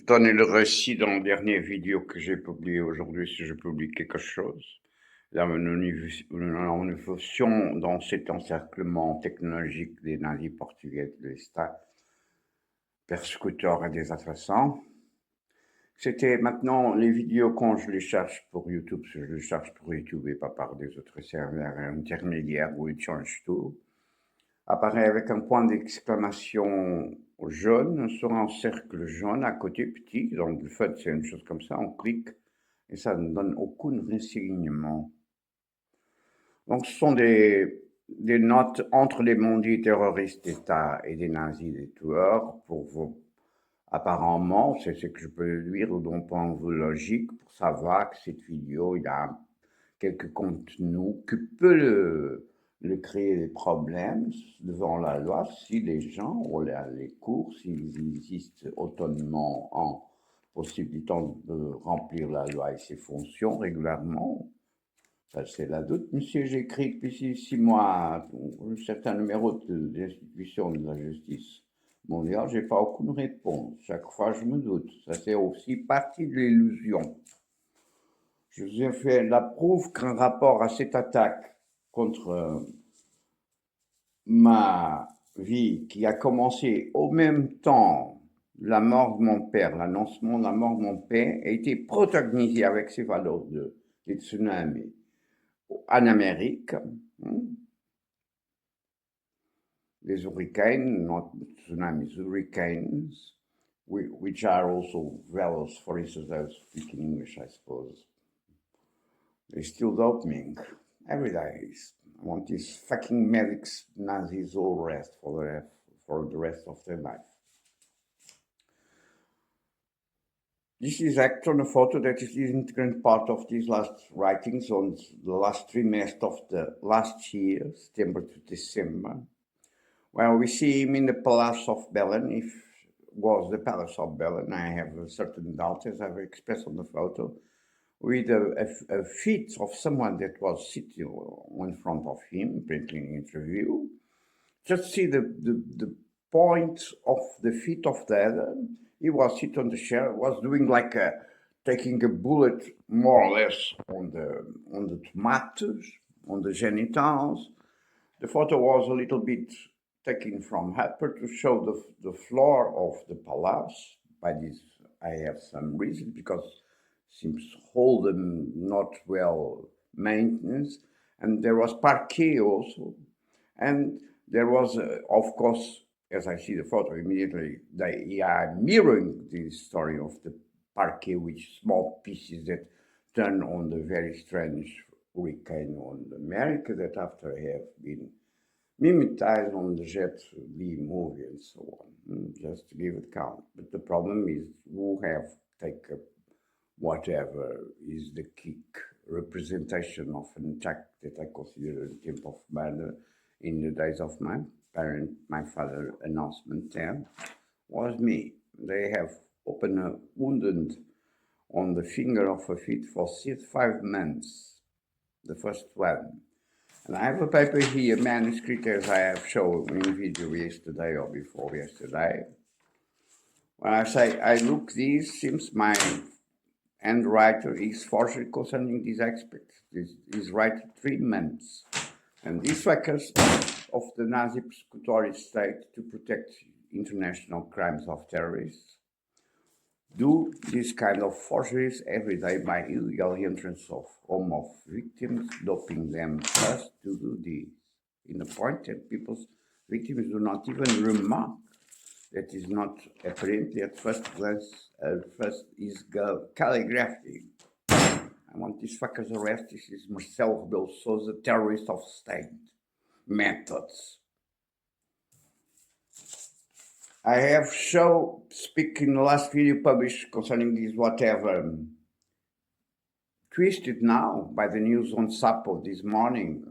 donné le récit dans la dernière vidéo que j'ai publiée aujourd'hui, si je publie quelque chose. Là, nous étions dans cet encerclement technologique des nazis portugais de l'État, persécuteurs et des assassins. C'était maintenant les vidéos quand je les cherche pour YouTube, je les cherche pour YouTube et pas par des autres serveurs intermédiaires où ils changent tout, apparaît avec un point d'exclamation jaune sur un cercle jaune à côté petit. Donc, le fait, c'est une chose comme ça, on clique et ça ne donne aucun renseignement. Donc, ce sont des notes entre les bandits terroristes d'État et des nazis, des tueurs, pour vous. Apparemment, c'est ce que je peux dire d'un point de vue logique pour savoir que cette vidéo, il y a quelques contenus qui peut le créer des problèmes devant la loi si les gens ont les cours, s'ils existent autonomement en possibilitant de remplir la loi et ses fonctions régulièrement. Ça, c'est la doute. Monsieur, j'écris depuis 6 mois un certain numéro de l'institution de la justice mondiale, j'ai pas aucune réponse. Chaque fois, je me doute. Ça, c'est aussi partie de l'illusion. Je vous ai fait la preuve qu'un rapport à cette attaque contre ma vie, qui a commencé au même temps la mort de mon père, l'annoncement de la mort de mon père, a été protagonisé avec ces valeurs des tsunamis en Amérique. Les hurricanes, not tsunamis, hurricanes, which are also valors, for instance, I was speaking English, I suppose. They still doping every day. I want these fucking medics, Nazis, all rest for the rest of their life. This is actually a photo that is the integrant part of these last writings on the last trimester of the last year, September to December. Well, we see him in the Palace of Belen. If it was the Palace of Belen, I have a certain doubt, as I've expressed on the photo, with a feet of someone that was sitting in front of him, apparently in an interview. Just see the point of the feet of the other. He was sitting on the chair, was doing like taking a bullet more or less on the tomatoes, on the genitals. The photo was a little bit taken from upper to show the floor of the palace. By this, I have some reason, because seems Holden not well maintenance, and there was parquet also, and there was of course, as I see the photo immediately, they are mirroring the story of the parquet with small pieces that turn on the very strange hurricane on America that after have been mimetized on the Jet Li movie and so on, just to give it count. But the problem is who have taken whatever is the kick representation of an attack that I consider an attempt of murder in the days of my father's announcement then, was me. They have opened a wound on the finger of a feet for 5 months, the first one. And I have a paper here, manuscript, as I have shown in video yesterday or before yesterday. When I say I look these, seems my handwriter is forgery concerning these aspects. This writer 3 months. And these records of the Nazi persecutory state to protect international crimes of terrorists do this kind of forgeries every day by illegal entrance of home of victims, doping them first to do this. In the point that people's victims do not even remark that is not apparently at first glance, first is calligraphy. I want these fuckers arrested. This is Marcelo Rebelo Sousa, terrorist of state methods. I have speak in the last video published concerning this whatever, twisted now by the news on Sapo this morning,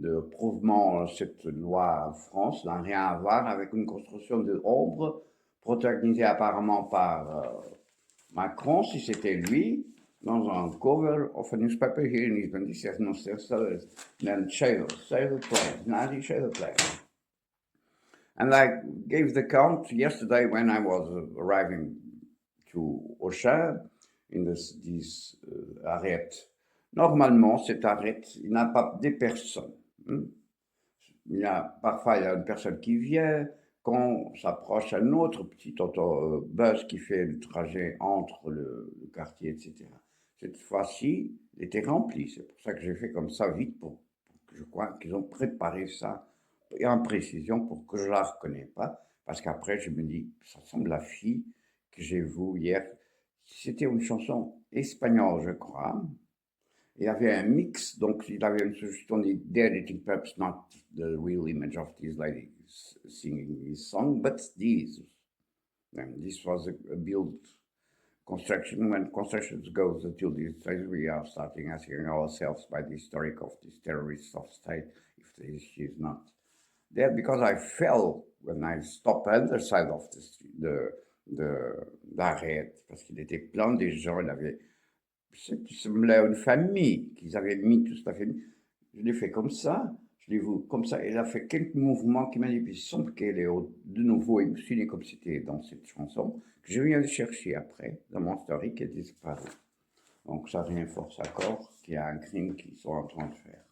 le prouvement cette loi en France n'a rien à voir avec une construction de ombre protagonisée apparemment par Macron, si c'était lui, dans un cover of a newspaper here in Lisbon. This says no sellers, then shale place, Nazi shale place. And I gave the count yesterday when I was arriving to prochain, arrête. Normalement, cet arrête, il n'a pas des personnes. Parfois, il y a une personne qui vient, quand on s'approche un autre petit autobus qui fait le trajet entre le quartier, etc. Cette fois-ci, il était rempli. C'est pour ça que j'ai fait comme ça vite, je crois qu'ils ont préparé ça et en précision pour que je ne la reconnais pas. Parce qu'après, je me dis, ça ressemble à la fille que j'ai vue hier. C'était une chanson espagnole, je crois. Il y avait un mix, donc il avait une suggestion d'editing, perhaps not the real image of this lady singing this song, but this. And this was a build construction. When construction goes until these days, we are starting asking ourselves by the historic of this terrorist of state if she is not there, because I fell when I stopped on the other side of l'arrêt, parce qu'il était plein de gens, il avait semblait une famille, qu'ils avaient mis toute la famille. Je l'ai fait comme ça, je l'ai vu comme ça, elle a fait quelques mouvements qui m'a dit, puis il semble qu'elle est de nouveau émotionnée comme c'était dans cette chanson, que je viens de chercher après, dans mon story, qui a disparu. Donc ça renforce encore qu'il y a un crime qu'ils sont en train de faire.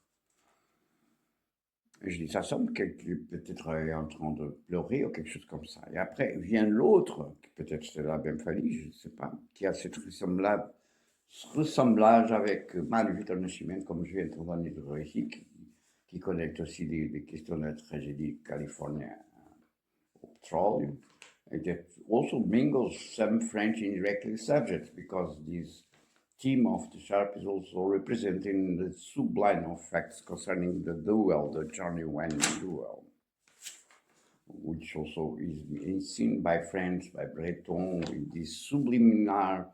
Et je dis, ça semble qu'elle peut-être est en train de pleurer ou quelque chose comme ça. Et après vient l'autre, qui peut-être c'est la même famille, je ne sais pas, qui a cette ressemblage avec Marie-Victor Nascimento, comme je viens de donner de récit, qui connecte aussi les questions de la tragédie californienne au pétrole, and that also mingles some French indirectly subjects, because this theme of the sharp is also representing the sublime of facts concerning the duel, the Johnny Wayne duel, which also is seen by French, by Breton, with this subliminar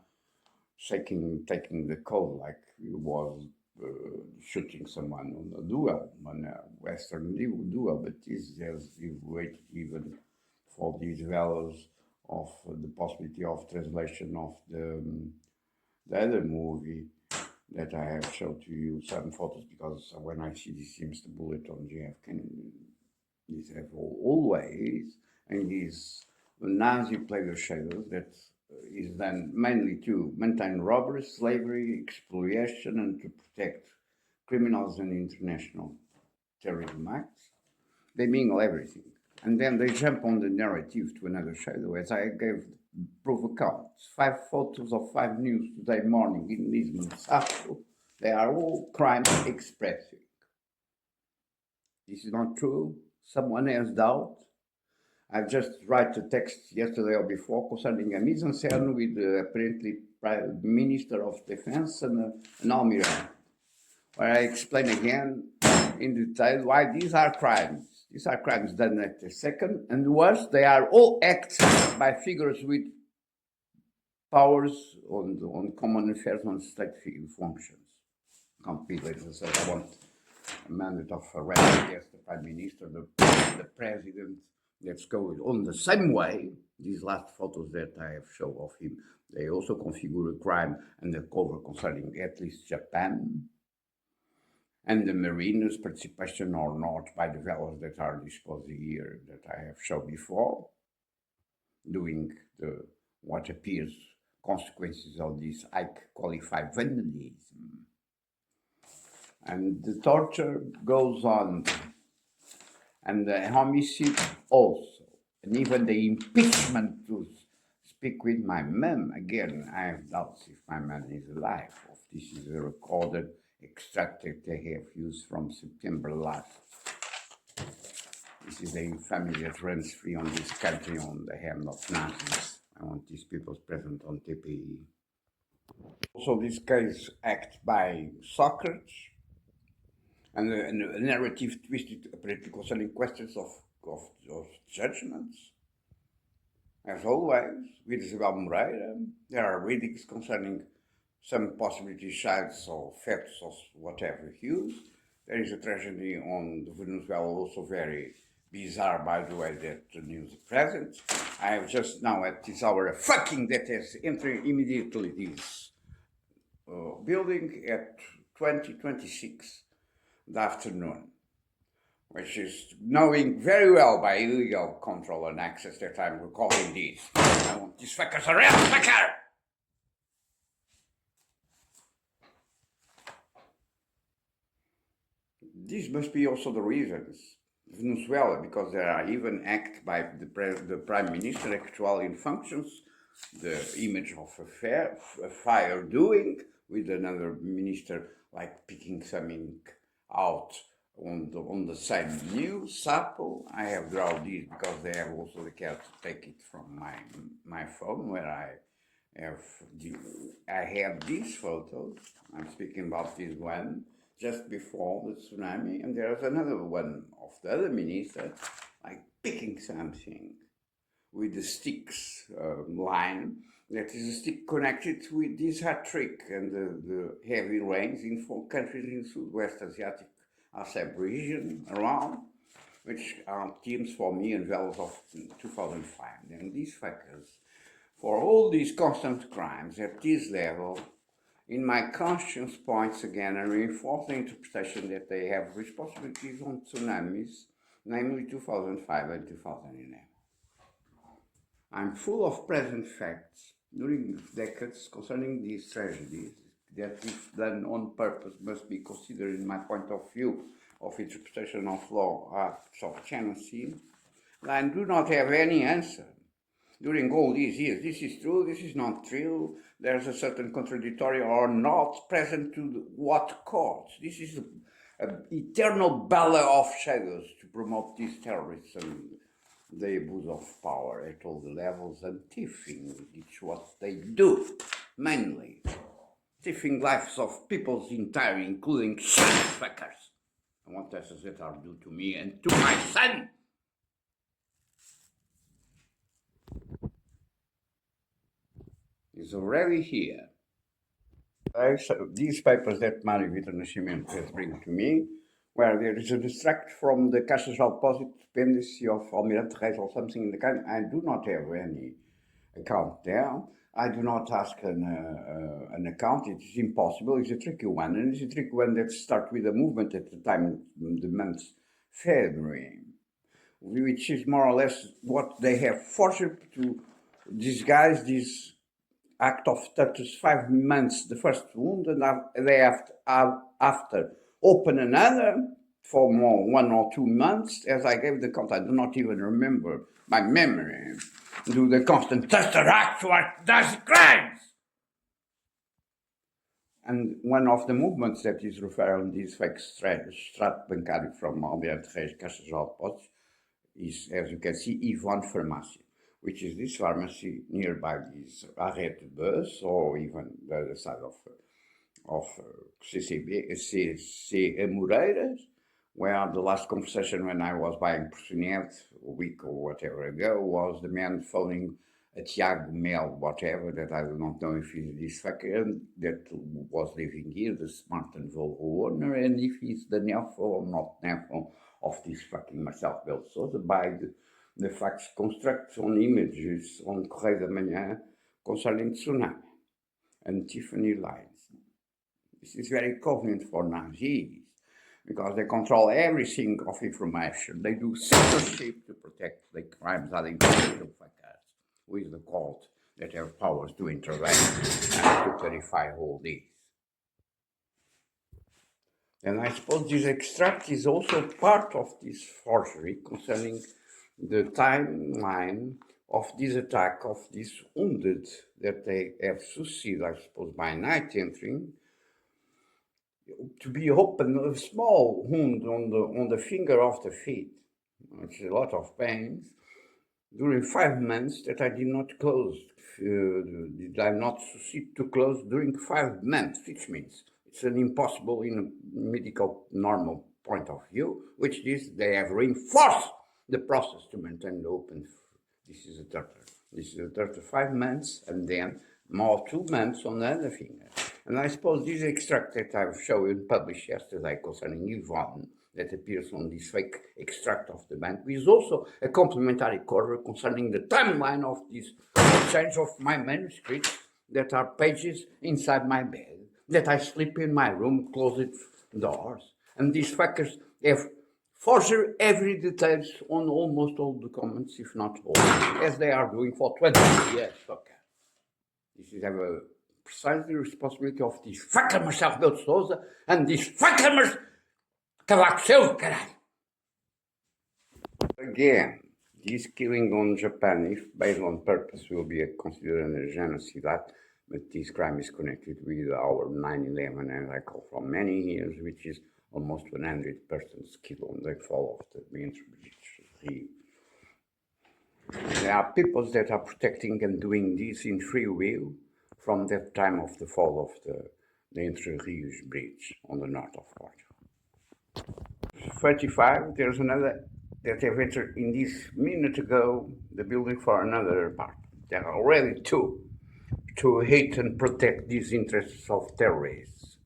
taking the code like he was shooting someone on a duel, on a Western duel, but there's wait even for these values of the possibility of translation of the other movie that I have showed to you some photos, because when I see this seems the bullet on JFK, these have always, and these Nazi play the shadows that is then mainly to maintain robbery, slavery, spoliation, and to protect criminals and international terrorism acts. They mingle everything. And then they jump on the narrative to another shadow, as I gave proof accounts. 5 photos of 5 news today morning in Lisbon, Safo. They are all crime expressive. This is not true. Someone has doubt. I've just write a text yesterday or before concerning a mise en scène with the apparently Prime Minister of Defense and an almirante, where I explain again in detail why these are crimes. These are crimes done at the second, and worse, they are all acts by figures with powers on common affairs, on state functions. Can't be, ladies and gentlemen, I want a mandate of arrest against the Prime Minister, the President. Let's go on the same way. These last photos that I have shown of him, they also configure a crime undercover concerning at least Japan and the Marines' participation or not by the values that are disposed here that I have shown before, doing what appears consequences of this I qualify vandalism. And the torture goes on, and the homicide also, and even the impeachment to speak with my mum. Again, I have doubts if my mum is alive, or if this is a recorded extracted they have used from September last. This is the infamy that runs free on this country on the hand of Nazis. I want these people present on TPE. Also, this case acted by Socrates, and a narrative twisted apparently concerning questions of judgments. As always, with Isabel Moreira, there are readings concerning some possibility sides or facts of whatever hues. There is a tragedy on the Venezuela, also very bizarre, by the way, that the news is present. I have just now at this hour a fucking that has entered immediately this building at 2026 the afternoon, which is knowing very well by illegal control and access that I'm recalling this. I want these fuckers around, fucker! these must be also the reasons. Venezuela, because there are even acts by the prime minister actually in functions, the image of a fire doing with another minister like picking something out on the same news. Sapo, I have drawn these because they have also the care to take it from my phone where I have these photos. I'm speaking about this one just before the tsunami, and there's another one of the other minister like picking something with the sticks line. That is a stick connected with this hat trick and the heavy rains in 4 countries in Southwest Asiatic ASEP region around, which are teams for me and values of 2005. And these factors, for all these constant crimes at this level, in my conscience points again and reinforce the interpretation that they have responsibilities on tsunamis, namely 2005 and 2011. I'm full of present facts during decades concerning these tragedies that, if done on purpose, must be considered, in my point of view, of interpretation of law acts of genocide. I do not have any answer. During all these years, this is true, this is not true, there's a certain contradictory or not present to what courts. This is an eternal ballet of shadows to promote these terrorists and the abuse of power at all the levels and thieving. It's what they do, mainly. Thieving lives of people's entire, including fuckers. And what does that are do to me and to my son? Is already here. These papers that Mário Vitor Nascimento has bring to me, where there is an extract from the Caixa Geral de Depósito dependency of Almirante Reis or something in the kind. I do not have any account there. I do not ask an account. It is impossible. It's a tricky one. And it's a tricky one that starts with a movement at the time, the month February, which is more or less what they have forced to disguise this act of 35 months, the first wound, and they have after open another for more 1 or 2 months, as I gave the count. I do not even remember by memory. Do the constant tesseract what does crimes. And one of the movements that is referring this fake extrato bancário from Almirante Reis Caixa Geral de Depósitos is, as you can see, Yvonne Pharmacy, which is this pharmacy nearby this Arrêt de Bus, or even the other side of CC Amoreiras, where the last conversation when I was buying Porcinet a week or whatever ago was the man phoning a Tiago Mel, whatever, that I do not know if he's this fucker that was living here, the Smart and Volvo owner, and if he's the nephew or not nephew of this fucking Marcelo Rebelo de Sousa by the facts constructs on images on Correio da Manhã concerning tsunami and Tiffany lines. This is very convenient for Nazis because they control everything of information. They do censorship to protect the crimes that individual fuckers with the court that have powers to intervene and to clarify all this. And I suppose this extract is also part of this forgery concerning the timeline of this attack of this wounded that they have succeeded, I suppose, by night entering, to be open, a small wound on the finger of the feet, which is a lot of pain, during 5 months that I did not close, did I not succeed to close during 5 months, which means it's an impossible in a medical normal point of view, which is they have reinforced the process to maintain the open. This is a 35 months, and then more 2 months on the other finger. And I suppose this extract that I've shown and published yesterday concerning Yvonne, that appears on this fake extract of the bank, is also a complementary cover concerning the timeline of this exchange of my manuscripts that are pages inside my bed, that I sleep in my room, closed doors. And these fuckers have forged every details on almost all the comments, if not all, as they are doing for 20 years. Okay. This is a precisely responsibility of this fucker Marcelo Rebelo de Sousa and this fucker Cavaco seu, caralho! Again, this killing on Japan, if based on purpose, will be considered a genocide, but this crime is connected with our 9/11, and I call from many years, which is almost 100 persons killed on the fall of the main bridge. There are peoples that are protecting and doing this in free will from that time of the fall of the Entre Rios Bridge on the north of Portugal. 35, there's another that have entered in this minute ago the building for another part. There are already two to hate and protect these interests of terrorists.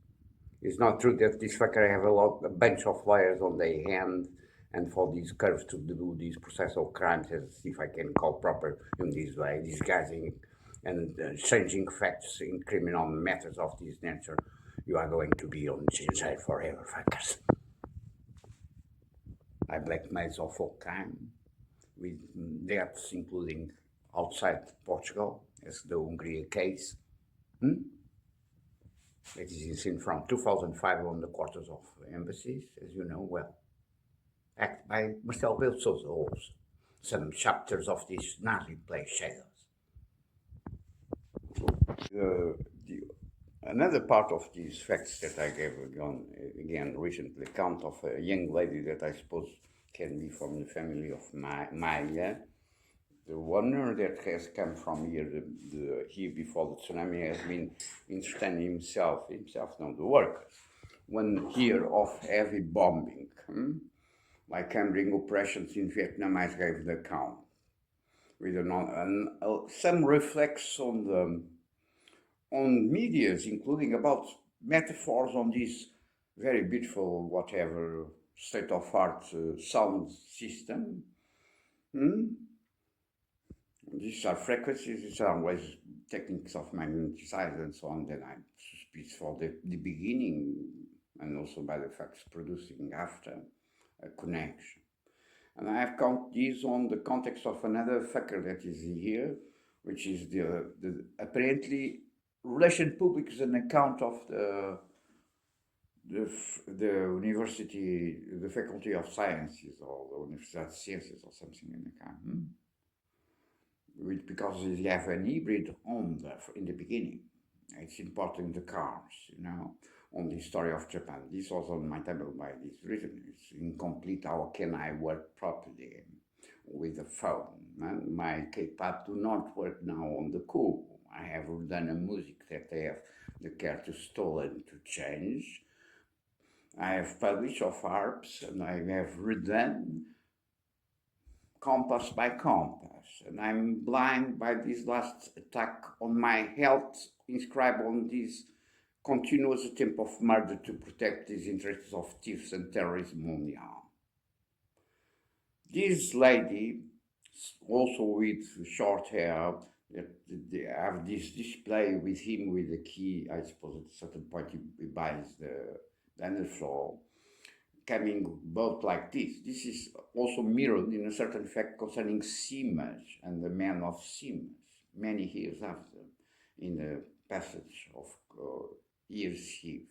It's not true that this fucker have a bunch of lawyers on their hand and for these curves to do these processal crimes, as if I can call proper in this way, disguising and changing facts in criminal matters of this nature. You are going to be on jail forever, fuckers. I blackmailed of all kind with debts, including outside Portugal, as the Hungary case. It is seen from 2005 on the quarters of embassies, as you know well. Act by Marcelo Rebelo de Sousa also. Some chapters of this Nazi play Shadows. Another part of these facts that I gave again recently, account of a young lady that I suppose can be from the family of Maya. The owner that has come from here, here before the tsunami, has been entertaining himself, no, the workers, 1 year of heavy bombing, like hammering operations in Vietnam. I gave the account with some reflex on medias, including about metaphors on this very beautiful, whatever, state-of-art sound system. These are frequencies, these are always techniques of magnetization and so on that I suspect for the beginning, and also by the facts producing after a connection. And I have count these on the context of another factor that is here, which is the apparently relation public is an account of the university, the faculty of sciences or the Universidade de Ciências or something in the kind. Because you have an hybrid in the beginning. It's important, the cars, on the story of Japan. This was on my table by this reason. It's incomplete. How can I work properly with the phone? And my K-pad do not work now on the cool. I have done a music that they have the care to stall and to change. I have published of harps, and I have redone compass by compass, and I'm blind by this last attack on my health, inscribed on this continuous attempt of murder to protect these interests of thieves and terrorism only. This lady, also with short hair, they have this display with him with the key. I suppose at a certain point he buys the underfloor, coming both like this. This is also mirrored in a certain fact concerning Simas and the man of Simas, many years after, in the passage of Years Eve.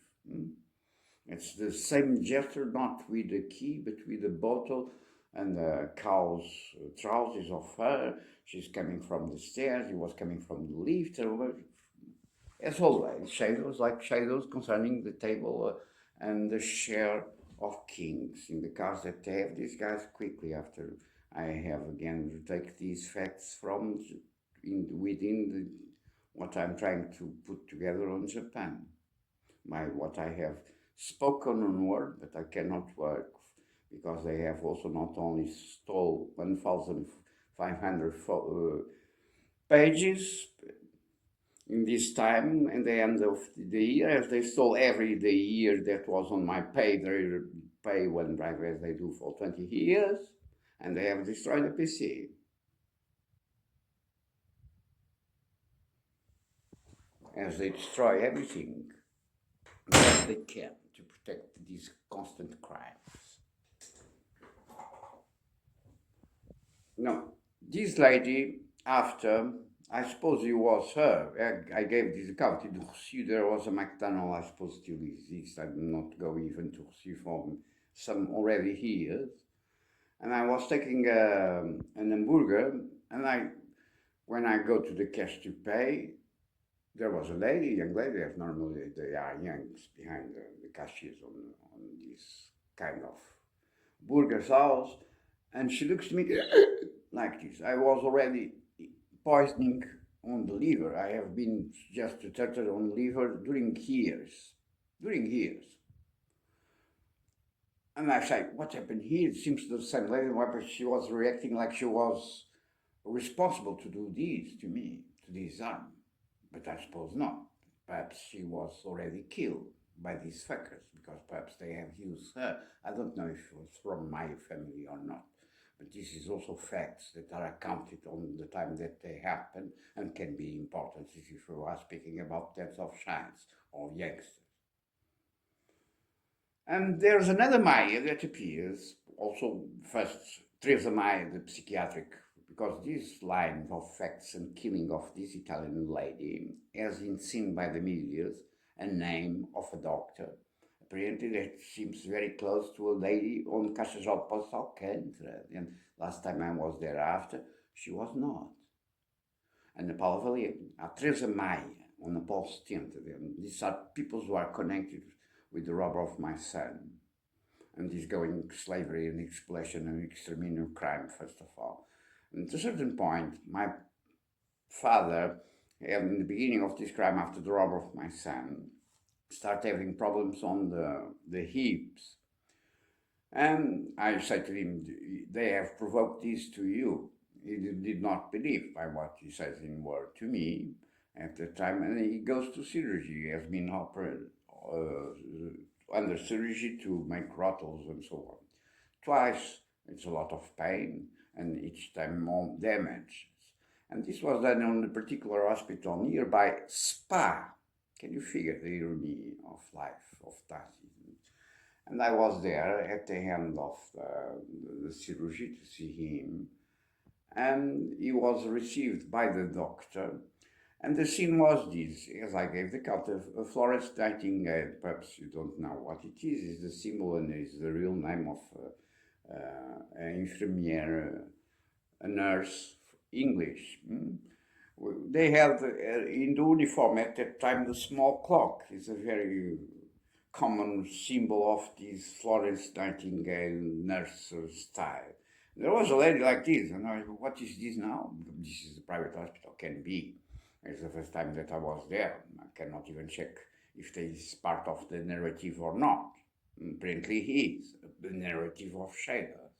It's the same gesture, not with the key, but with the bottle and the cow's trousers of her. She's coming from the stairs, he was coming from the lift. As always, shadows like shadows concerning the table and the share of kings in the cars that they have. These guys quickly after I have again take these facts from within what I'm trying to put together on Japan. What I have spoken on word, but I cannot work because they have also not only stole 1,500 pages in this time, and the end of the year, as they stole the year that was on my pay one drive as they do for 20 years, and they have destroyed the PC. As they destroy everything that they can to protect these constant crimes. Now, this lady, after, I suppose it was her, I gave this account, in Rossio there was a McDonald's, I suppose still exists, I did not go even to Rossio for some already here. And I was taking an hamburger, and when I go to the cash to pay, there was a lady, young lady, as normally they are young, behind the cashiers on this kind of burger house, and she looks to me like this. I was already poisoning on the liver. I have been just treated on liver during years. During years. And I say, what happened here? It seems the same lady, but she was reacting like she was responsible to do this to me, to this harm. But I suppose not. Perhaps she was already killed by these fuckers, because perhaps they have used her. I don't know if it was from my family or not. But this is also facts that are accounted on the time that they happen and can be important if you are speaking about deaths of childs or youngsters. And there's another Maya that appears, also first Teresa Maya, the psychiatric, because this line of facts and killing of this Italian lady has been seen by the media a name of a doctor. Apparently that seems very close to a lady on Caixa de Postal Cantra. And last time I was there after, she was not. And the Paula Valia, Teresa Maya, on the Paul Stint. These are people who are connected with the robber of my son, and this going slavery and exploitation and extermination of crime, first of all. And at a certain point, my father, in the beginning of this crime, after the robber of my son, started having problems on the hips. And I said to him, they have provoked this to you. He did not believe by what he says in word to me at the time, and he goes to surgery. He has been operated under surgery to make rottles and so on. Twice, it's a lot of pain, and each time more damage. And this was done on a particular hospital nearby Spa. Can you figure the irony of life, of Nazism? And I was there at the end of the surgery to see him, and he was received by the doctor. And the scene was this, as I gave the count of Florence Nightingale. Perhaps you don't know what it is the symbol and is the real name of an infirmière, a nurse, English. They had in the uniform at that time the small clock is a very common symbol of this Florence Nightingale nurse style. There was a lady like this, and I said, what is this now? This is a private hospital, can be. It's the first time that I was there. I cannot even check if this is part of the narrative or not. Apparently he is, the narrative of shadows.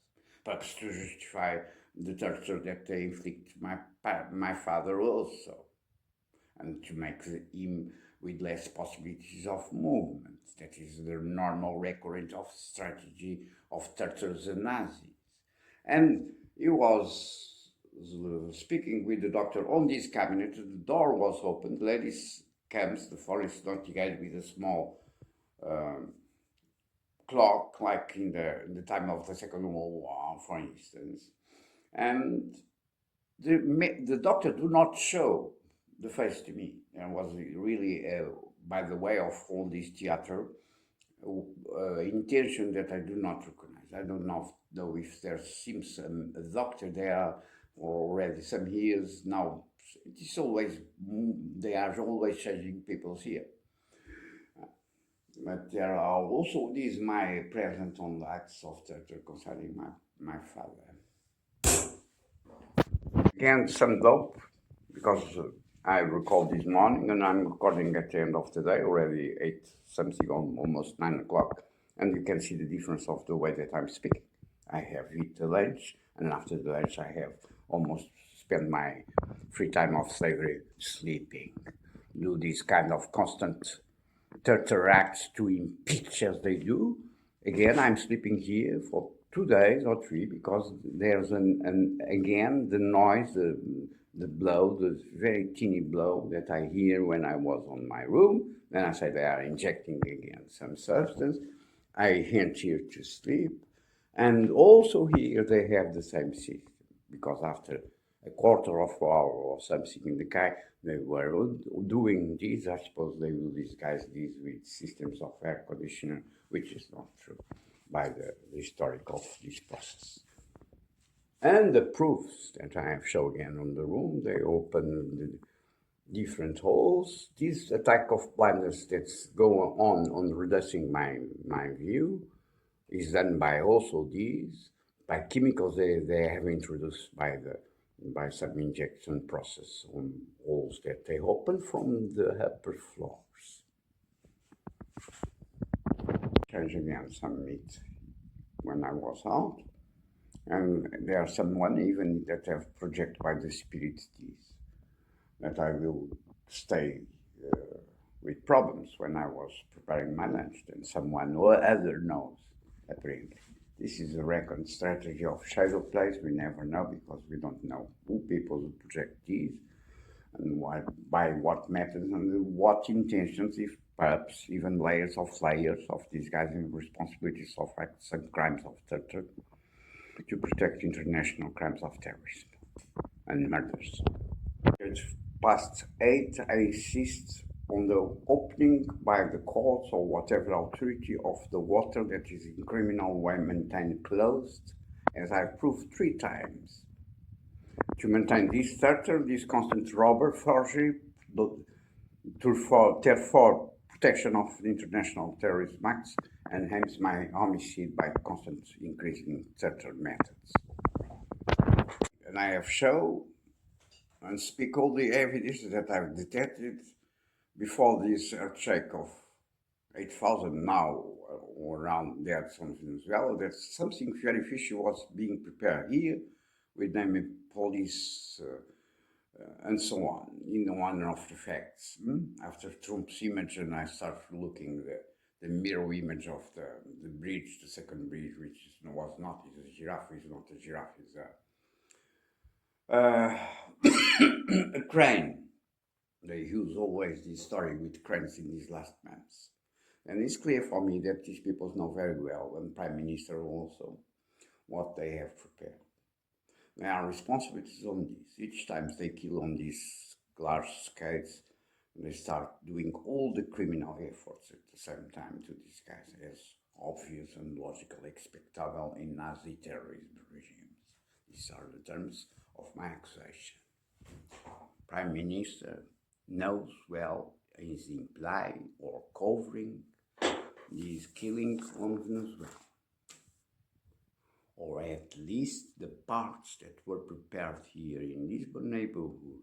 Perhaps to justify the torture that they inflict my father also, and to make him with less possibilities of movement. That is the normal recurrent of strategy of tortures and Nazis. And he was speaking with the doctor on this cabinet. The door was opened. The lady comes, the Florence Nightingale, with a small clock, like in the time of the Second World War, for instance. And the doctor do not show the face to me. And was really, by the way of all this theater, intention that I do not recognize. I don't know if there seems a doctor there already some years now. It is always, they are always changing people here. But there are also these my present on the acts of torture concerning my father. Again, some dope, because I recorded this morning and I'm recording at the end of the day, already 8 something on almost 9 o'clock. And you can see the difference of the way that I'm speaking. I have eaten the lunch, and after the lunch I have almost spent my free time of slavery sleeping. Do this kind of constant torture acts to impeach as they do. Again, I'm sleeping here for 2 days or 3 because there's again the noise, the blow, the very teeny blow that I hear when I was on my room. Then I say they are injecting again some substance. I hint here to sleep. And also here they have the same system, because after a quarter of an hour or something in the car, they were doing this. I suppose they will disguise this with systems of air conditioner, which is not true. by the historic of this process. And the proofs that I have shown again on the room, they open the different holes. This attack of blindness that's going on reducing my view is done by also these, by chemicals they have introduced by some injection process on holes that they open from the upper floors. Change again some meat when I was out. And there are someone even that have projected by the spirit these, that I will stay with problems when I was preparing my lunch, and someone or other knows, apparently. This is a reckoned strategy of shadow plays. We never know because we don't know who people who project these and why, by what methods and what intentions, if perhaps even layers of these guys in responsibilities of acts and crimes of torture to protect international crimes of terrorism and murders. It's past 8, I insist on the opening by the courts or whatever authority of the water that is in criminal way maintained closed, as I've proved 3 times. To maintain this torture, this constant robber forgery, therefore protection of the international terrorism acts, and hence my homicide by constant increasing torture methods. And I have shown and speak all the evidence that I've detected before this earthquake of 8,000 now, or around that, from Venezuela, that something very fishy was being prepared here with naming police and so on, in one of the facts. After Trump's image, and I started looking the mirror image of the bridge, the second bridge, which was not, is a giraffe, is not a giraffe, is a crane. They use always this story with cranes in these last months. And it's clear for me that these people know very well, and Prime Minister also, what they have prepared. They are responsibilities on this. Each time they kill on these large scales, they start doing all the criminal efforts at the same time to these guys, as obvious and logical expectable in Nazi terrorism regimes. These are the terms of my accusation. Prime Minister knows well, is implying or covering these killings on Venezuela, or at least the parts that were prepared here in Lisbon neighborhood